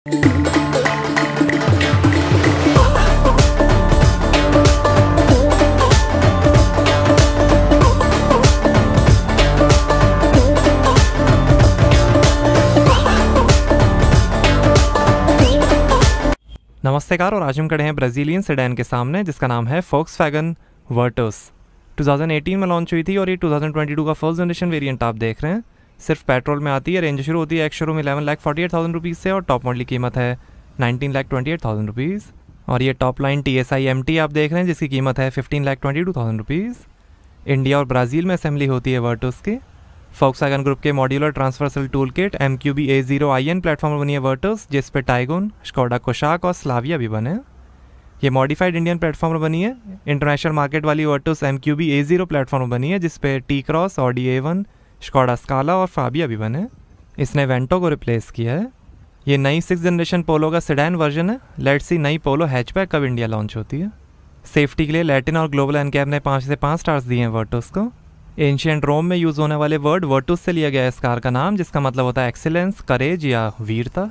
नमस्कार और आज हम खड़े हैं ब्राज़ीलियन सेडान के सामने जिसका नाम है Volkswagen Virtus। 2018 में लॉन्च हुई थी और ये 2022 का फर्स्ट जनरेशन वेरिएंट आप देख रहे हैं। सिर्फ पेट्रोल में आती है। रेंज शुरू होती है एक्स शोरूम 11,48,000 रुपीज़ से और टॉप मॉडल की कीमत है 19,28,000 रुपीज़। और ये टॉप लाइन TSI MT आप देख रहे हैं जिसकी कीमत है 15,22,000 रुपीज़। इंडिया और ब्राज़ील में असेंबली होती है वर्टस की। Volkswagen ग्रुप के modular transversal tool kit MQB A0iN platform पर बनी है वर्टस, जिस पे टाइगोन, स्कोडा कोशाक और स्लाविया भी बने। ये मॉडिफाइड इंडियन प्लेटफॉर्म पर बनी है। इंटरनेशनल मार्केट वाली वर्टस MQB A0 प्लेटफॉर्म पर बनी है जिस पे T-Cross, Audi A1, स्कोडा स्काला और फाबिया भी बने। इसने वेंटो को रिप्लेस किया है। ये नई 6th जनरेशन पोलो का सेडान वर्जन है। लेट्स सी नई पोलो हैचबैक कब इंडिया लॉन्च होती है। सेफ्टी के लिए लैटिन और ग्लोबल एनकैप ने 5 से 5 स्टार्स दिए हैं वर्टस को। एंशिएंट रोम में यूज़ होने वाले वर्ड वर्टुस से लिया गया है इस कार का नाम, जिसका मतलब होता है एक्सीलेंस, करेज या वीरता।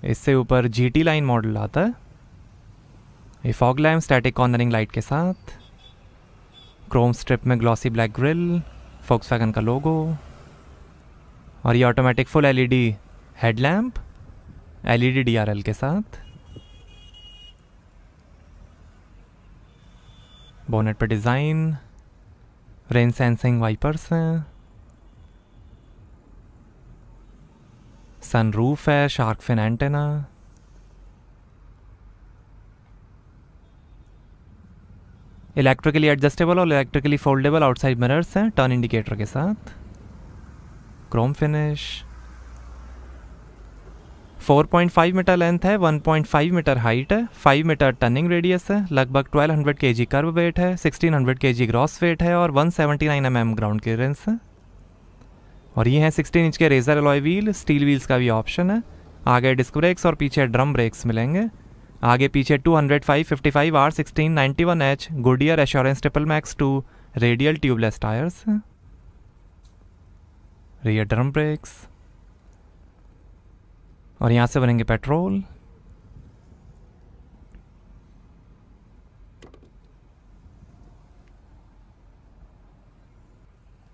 इससे ऊपर GT लाइन मॉडल आता है। ये fog lamp static cornering light के साथ, क्रोम स्ट्रिप में ग्लॉसी ब्लैक ग्रिल, Volkswagen का लोगो और ये automatic full LED headlamp LED DRL के साथ। बोनेट पे डिज़ाइन, रेन सेंसिंग वाइपर्स हैं, सनरूफ है, shark fin antenna, electrically adjustable और इलेक्ट्रिकली फोल्डेबल आउटसाइड मिरर्स हैं टर्न इंडिकेटर के साथ, क्रोम फिनिश, 4.5 मीटर लेंथ है, 1.5 मीटर हाइट है, 5 मीटर टर्निंग रेडियस है, लगभग 1200 kg कर्व वेट है, 1600 kg ग्रॉस वेट है और 179 mm ग्राउंड क्लियरेंस है। और ये है 16 इंच के razor alloy wheel, steel wheels का भी ऑप्शन है। आगे डिस्क ब्रेक्स और पीछे ड्रम ब्रेक्स मिलेंगे। आगे पीछे 205/55 R16 91H Goodyear assurance triple max 2 radial tubeless tyres हैं। रियर ड्रम ब्रेक्स और यहाँ से बनेंगे पेट्रोल।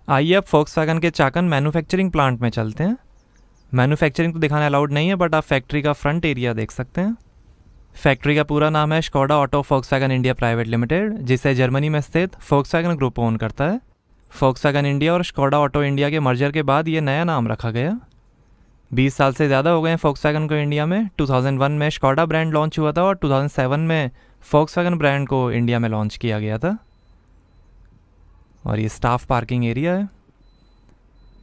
आइए अब Volkswagen के चाकन मैन्युफैक्चरिंग प्लांट में चलते हैं। मैन्युफैक्चरिंग तो दिखाना अलाउड नहीं है, बट आप फैक्ट्री का फ्रंट एरिया देख सकते हैं। फैक्ट्री का पूरा नाम है Skoda auto Volkswagen India private limited, जिसे जर्मनी में स्थित Volkswagen ग्रुप ओन करता है। Volkswagen इंडिया और स्कोडा ऑटो इंडिया के मर्जर के बाद ये नया नाम रखा गया। 20 साल से ज़्यादा हो गए हैं Volkswagen को इंडिया में। 2001 में स्कोडा ब्रांड लॉन्च हुआ था और 2007 में Volkswagen ब्रांड को इंडिया में लॉन्च किया गया था। और ये स्टाफ पार्किंग एरिया है।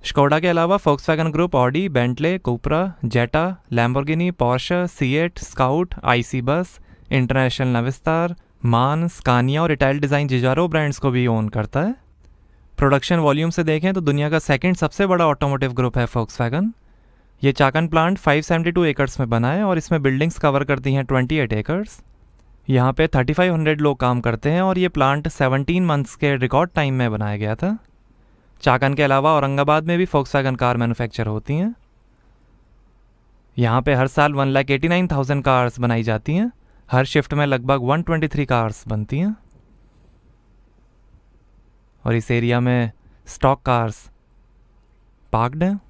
स्कोडा के अलावा Volkswagen group Audi, Bentley, Cupra, Jetta, Lamborghini, Porsche, SEAT, Scout, IC bus, International Navistar, MAN, Scania और इटालियन डिज़ाइन जिजारो ब्रांड्स को भी ओन करता है। प्रोडक्शन वॉल्यूम से देखें तो दुनिया का सेकंड सबसे बड़ा ऑटोमोटिव ग्रुप है Volkswagen। ये चाकन प्लांट 572 एकर्स में बना है और इसमें बिल्डिंग्स कवर करती हैं 28 एकर्स। यहाँ पे 3500 लोग काम करते हैं और ये प्लांट 17 मंथ्स के रिकॉर्ड टाइम में बनाया गया था। चाकन के अलावा औरंगाबाद में भी Volkswagen कार मैन्युफैक्चर होती हैं। यहाँ पे हर साल 1,89,000 कार्स बनाई जाती हैं। हर शिफ्ट में लगभग 123 कार्स बनती हैं। और इस एरिया में स्टॉक कार्स पार्क्ड हैं।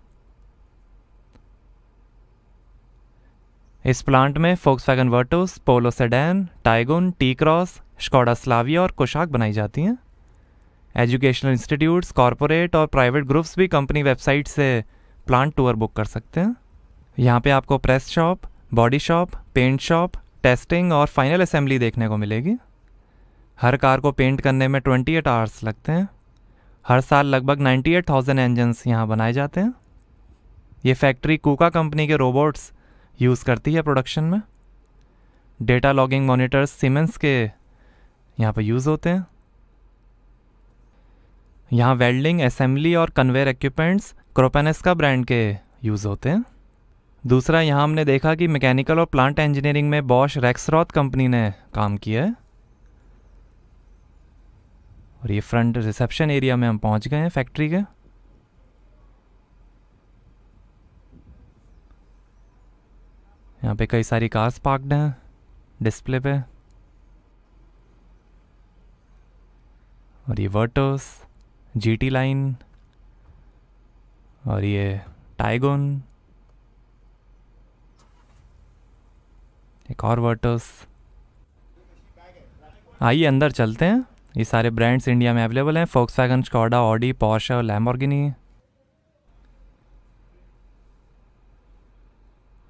इस प्लांट में Volkswagen Virtus, Polo sedan, Taigun, T-Cross, Skoda Slavia और कोशाक बनाई जाती हैं। एजुकेशनल इंस्टीट्यूट्स, कॉरपोरेट और प्राइवेट ग्रुप्स भी कंपनी वेबसाइट से प्लांट टूर बुक कर सकते हैं। यहाँ पे आपको press shop, body shop, paint shop, testing और फाइनल असेंबली देखने को मिलेगी। हर कार को पेंट करने में 28 आवर्स लगते हैं। हर साल लगभग 98,000 इंजन्स यहाँ बनाए जाते हैं। ये फैक्ट्री कूका कंपनी के रोबोट्स यूज़ करती है प्रोडक्शन में। डेटा लॉगिंग मॉनिटर्स सीमेंस के यहाँ पर यूज़ होते हैं। यहाँ वेल्डिंग, असेंबली और कन्वेयर इक्विपमेंट्स क्रोपेनेस्का ब्रांड के यूज़ होते हैं। दूसरा, यहाँ हमने देखा कि मैकेनिकल और प्लांट इंजीनियरिंग में बॉश रेक्सरॉथ कंपनी ने काम किया है। और ये फ्रंट रिसेप्शन एरिया में हम पहुँच गए हैं फैक्ट्री के। यहाँ पे कई सारी कार्स पार्क्ड हैं डिस्प्ले पे। और ये वर्टस, जीटी लाइन, और ये टाइगोन, एक और वर्टस। आइए अंदर चलते हैं। ये सारे ब्रांड्स इंडिया में अवेलेबल हैं, फोक्सवैगन, स्कोडा, ऑडी, पोर्शे और लैम्बोर्गिनी।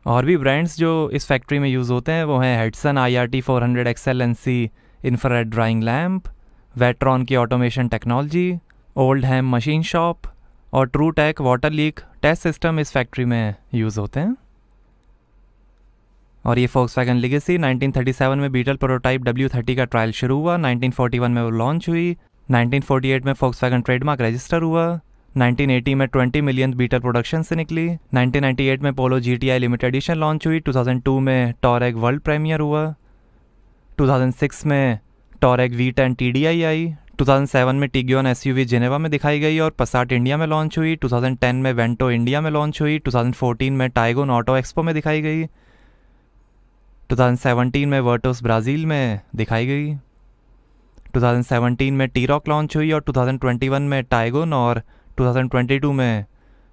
और भी ब्रांड्स जो इस फैक्ट्री में यूज़ होते हैं वो हैं Hedson IRT 400 XL&C infrared drying lamp, Vetron की automation technology, Oldham machine shop और true tech water leak test system इस फैक्ट्री में यूज़ होते हैं। और ये फोक्सवैगन लेगेसी 1937 में बीटल प्रोटोटाइप W30 का ट्रायल शुरू हुआ, 1941 में वो लॉन्च हुई, 1948 में फोक्सवैगन ट्रेडमार्क रजिस्टर हुआ, 1980 में 20 मिलियन बीटल प्रोडक्शन से निकली, 1998 में पोलो GTI लिमिटेड एडिशन लॉन्च हुई, 2002 में टॉरेग वर्ल्ड प्रीमियर हुआ, 2006 में टॉरेग V10 TDI आई, 2007 में टिग्योन SUV जिनेवा में दिखाई गई और पसाट इंडिया में लॉन्च हुई, 2010 में वेंटो इंडिया में लॉन्च हुई, 2014 में टाइगोन ऑटो एक्सपो में दिखाई गई, 2017 में वर्टस ब्राज़ील में दिखाई गई, 2017 में टी-रॉक लॉन्च हुई और 2021 में टाइगोन और 2022 में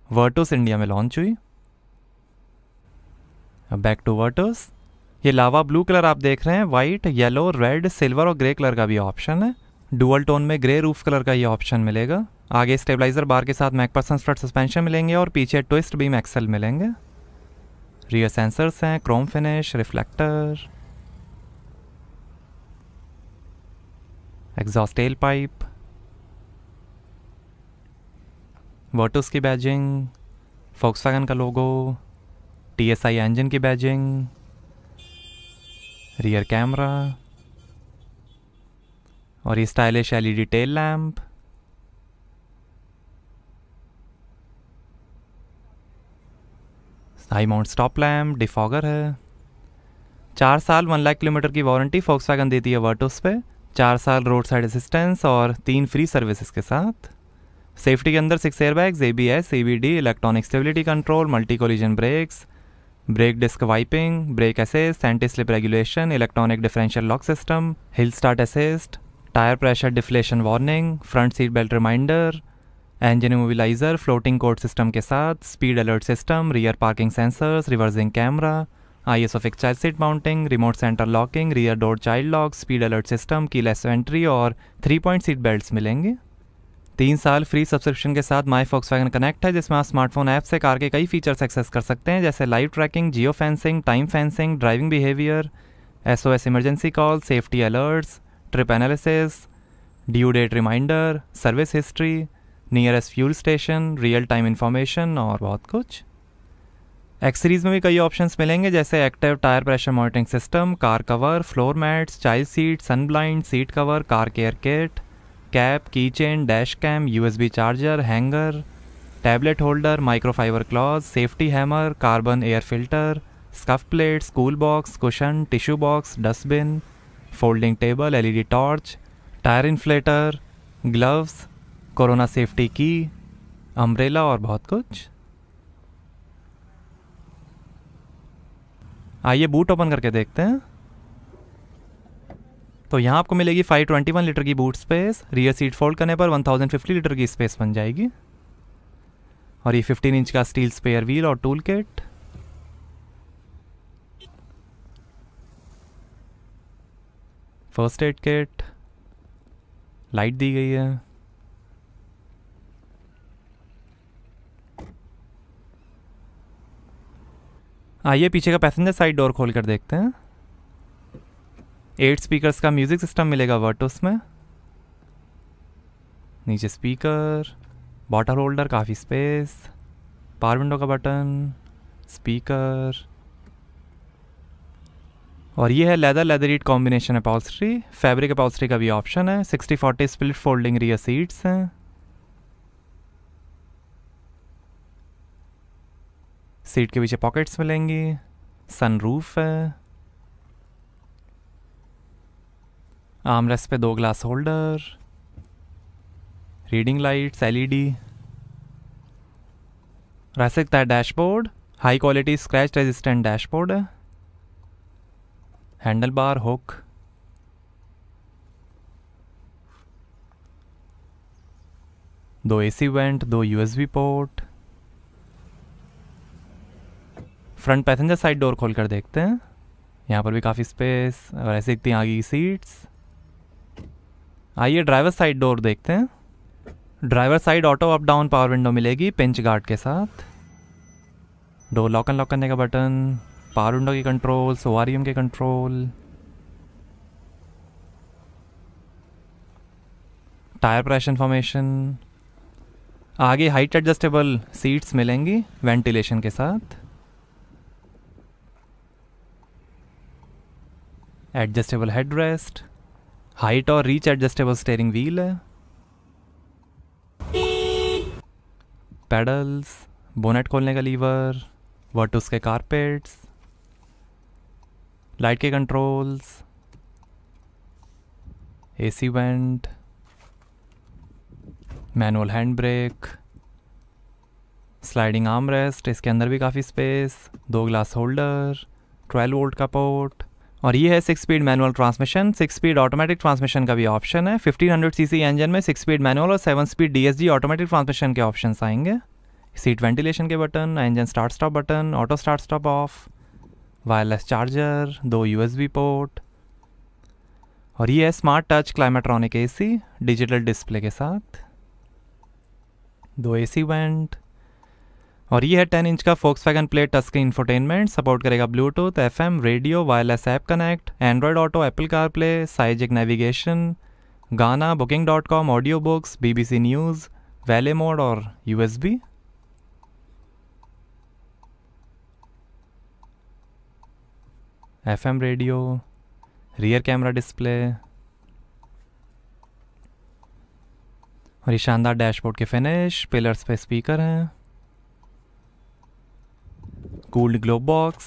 वर्टस इंडिया में लॉन्च हुई। अब बैक टू वर्टस। ये लावा ब्लू कलर आप देख रहे हैं, वाइट, येलो, रेड, सिल्वर और ग्रे कलर का भी ऑप्शन है। डुअल टोन में ग्रे रूफ कलर का ये ऑप्शन मिलेगा। आगे स्टेबलाइजर बार के साथ मैकपर्सन फ्रंट सस्पेंशन मिलेंगे और पीछे ट्विस्ट बीम एक्सल मिलेंगे। रियर सेंसर्स हैं, Chrome finish, reflector, exhaust tell pipe, Virtus की बैजिंग, फोक्सवैगन का लोगो, TSI इंजन की बैजिंग, रियर कैमरा और ये stylish LED tail lamp. High mount stop lamp, defogger है। 4 साल 1 लाख किलोमीटर की वारंटी फोक्सवैगन देती है वर्टस पे, 4 साल रोड साइड असिस्टेंस और 3 फ्री सर्विसेज के साथ। सेफ्टी के अंदर 6 airbags, ABS, CVD, electronic stability control, multi collision brakes, brake disc wiping, brake assist, anti slip regulation, electronic differential lock system, hill start assist, tyre pressure deflation warning, front seat belt reminder, engine immobiliser floating code system के साथ, speed alert system, rear parking sensors, reversing camera, ISO fix child seat mounting, remote centre locking, rear door child lock, speed alert system, keyless entry और 3 point seat belts मिलेंगे। 3 साल free subscription के साथ माई Volkswagen connect है, जिसमें आप smartphone app से car के कई फीचर्स एक्सेस कर सकते हैं, जैसे live tracking, geo fencing, time fencing, driving behaviour, SOS emergency call, safety alerts, trip analysis, due date reminder, service history, nearest fuel station, real time information और बहुत कुछ। एक्स सीरीज़ में भी कई ऑप्शंस मिलेंगे, जैसे active tyre pressure monitoring system, car cover, floor mats, child seat, sun blind, seat cover, car care kit, cap, key chain, dash cam, USB charger, hanger, tablet holder, microfibre cloths, safety hammer, carbon air filter, scuff plate, school box, cushion, tissue box, dustbin, folding table, LED torch, tyre inflator, gloves, corona safety key, umbrella और बहुत कुछ। आइए boot open करके देखते हैं। तो यहाँ आपको मिलेगी 521 लीटर की boot space. Rear seat fold करने पर 1050 लीटर की स्पेस बन जाएगी। और ये 15 इंच का स्टील स्पेयर व्हील और tool kit. First aid kit, light दी गई है। आइए पीछे का पैसेंजर साइड डोर खोल कर देखते हैं। 8 स्पीकर्स का म्यूजिक सिस्टम मिलेगा वर्टस में। नीचे स्पीकर, बॉटल होल्डर, काफ़ी स्पेस, पावर विंडो का बटन, स्पीकर। और ये है लेदर ईट कॉम्बिनेशन अपॉल्स्ट्री। फैब्रिक अपॉल्स्ट्री का भी ऑप्शन है। 60-40 स्प्लिट फोल्डिंग रियर सीट्स हैं। सीट के पीछे पॉकेट्स मिलेंगी। सनरूफ है। आर्मरेस्ट पे 2 glass holder, reading lights, LED। रह सकता है dashboard, high quality scratch resistant dashboard है। हैंडल बार, हुक, दो एसी वेंट, दो USB port. Front passenger side door खोल कर देखते हैं, यहाँ पर भी काफ़ी स्पेस और ऐसे दिखती हैं आगे की सीट्स। आइए ड्राइवर साइड डोर देखते हैं। Driver side auto up down power window मिलेगी पिंच गार्ड के साथ। डोर लॉक अनलॉक करने का बटन, पावर विंडो की कंट्रोल, ओआरएम के कंट्रोल, टायर प्रेशर इन्फॉर्मेशन। आगे हाइट एडजस्टेबल सीट्स मिलेंगी वेंटिलेशन के साथ। एडजस्टेबल हेडरेस्ट, हाइट और रीच एडजस्टेबल स्टीयरिंग व्हील है। पेडल्स, बोनेट खोलने का लीवर, वर्टूस के कारपेट्स, लाइट के controls, AC vent, manual hand brake, sliding arm rest, इसके अंदर भी काफ़ी स्पेस, दो ग्लास होल्डर, 12 वोल्ट का पोर्ट। और ये है 6 speed manual transmission. 6 speed automatic transmission का भी ऑप्शन है। 1500 सीसी इंजन में 6 स्पीड मैनुअल और 7 स्पीड डीएसजी ऑटोमेटिक ट्रांसमिशन के ऑप्शंस आएंगे। सीट वेंटिलेशन के button, engine start stop button, auto start stop of, wireless charger, दो यूएसबी पोर्ट। और ये है smart touch Climatronic AC digital display के साथ, दो एसी वेंट। और ये है 10 इंच का Volkswagen play touch screen infotainment, support करेगा Bluetooth, FM, radio, wireless app connect, Android Auto, Apple CarPlay, Sygic navigation, Gaana, booking.com, audio books, BBC news, valet mode और USB. FM radio, rear camera display. और ये शानदार dashboard के finish, pillars पे speaker हैं, cooled glove box,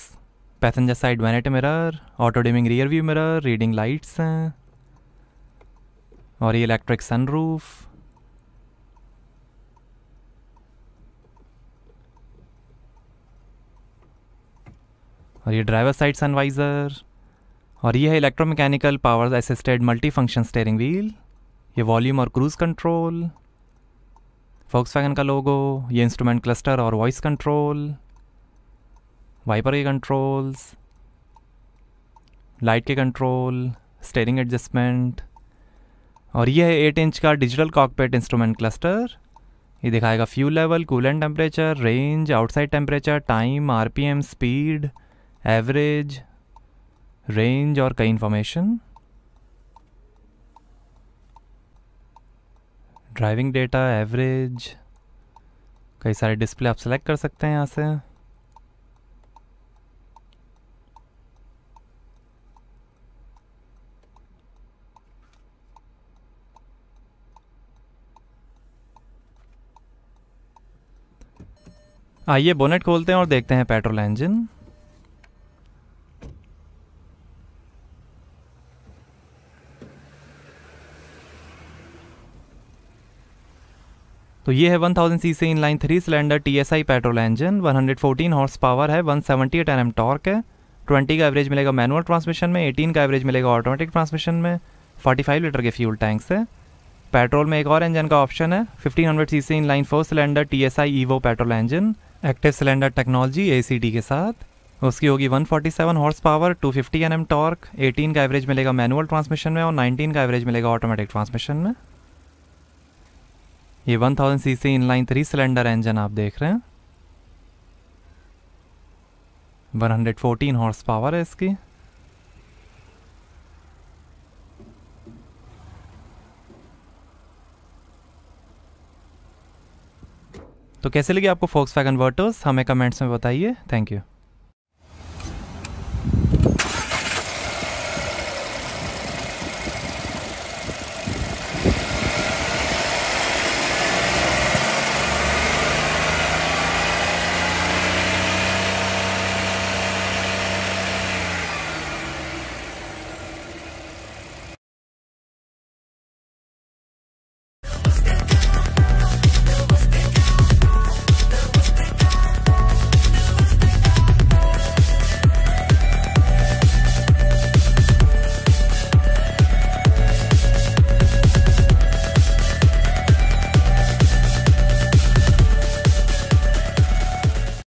passenger side vanity mirror, auto dimming rear view mirror, reading lights हैं। और ये इलेक्ट्रिक सनरूफ। और ये ड्राइवर साइड सनवाइज़र। और ये है electromechanical power assisted multi function steering wheel. ये वॉल्यूम और क्रूज़ कंट्रोल, Volkswagen का लोगो, ये इंस्ट्रूमेंट क्लस्टर और वॉइस कंट्रोल, वाइपर के कंट्रोल्स, लाइट के कंट्रोल, स्टीयरिंग एडजस्टमेंट। और ये है 8 इंच का डिजिटल कॉकपिट इंस्ट्रूमेंट क्लस्टर। ये दिखाएगा fuel level, coolant temperature, range, outside temperature, time, RPM, speed, average, range और कई इंफॉर्मेशन। ड्राइविंग डेटा, एवरेज, कई सारे डिस्प्ले आप सेलेक्ट कर सकते हैं यहाँ से। आइए बोनेट खोलते हैं और देखते हैं पेट्रोल इंजन। तो ये है 1000 CC inline 3 cylinder TSI petrol engine, 114 horse power है, 178 Nm टॉर्क है। 20 का एवरेज मिलेगा मैनुअल ट्रांसमिशन में, 18 का एवरेज मिलेगा ऑटोमेटिक ट्रांसमिशन में। 45 लीटर के फ्यूल टैंक से। पेट्रोल में एक और इंजन का ऑप्शन है, 1500 CC inline 4 cylinder TSI EVO petrol engine, active cylinder technology ACT के साथ। उसकी होगी 147 हॉर्स पावर, 250 Nm टॉर्क, 18 का एवरेज मिलेगा मैनुअल ट्रांसमिशन में और 19 का एवरेज मिलेगा ऑटोमेटिक ट्रांसमिशन में। ये 1000 सीसी इनलाइन 3 सिलेंडर इंजन आप देख रहे हैं, 114 हॉर्स पावर है इसकी। तो कैसे लगी आपको Volkswagen वर्टस, हमें कमेंट्स में बताइए। Thank you.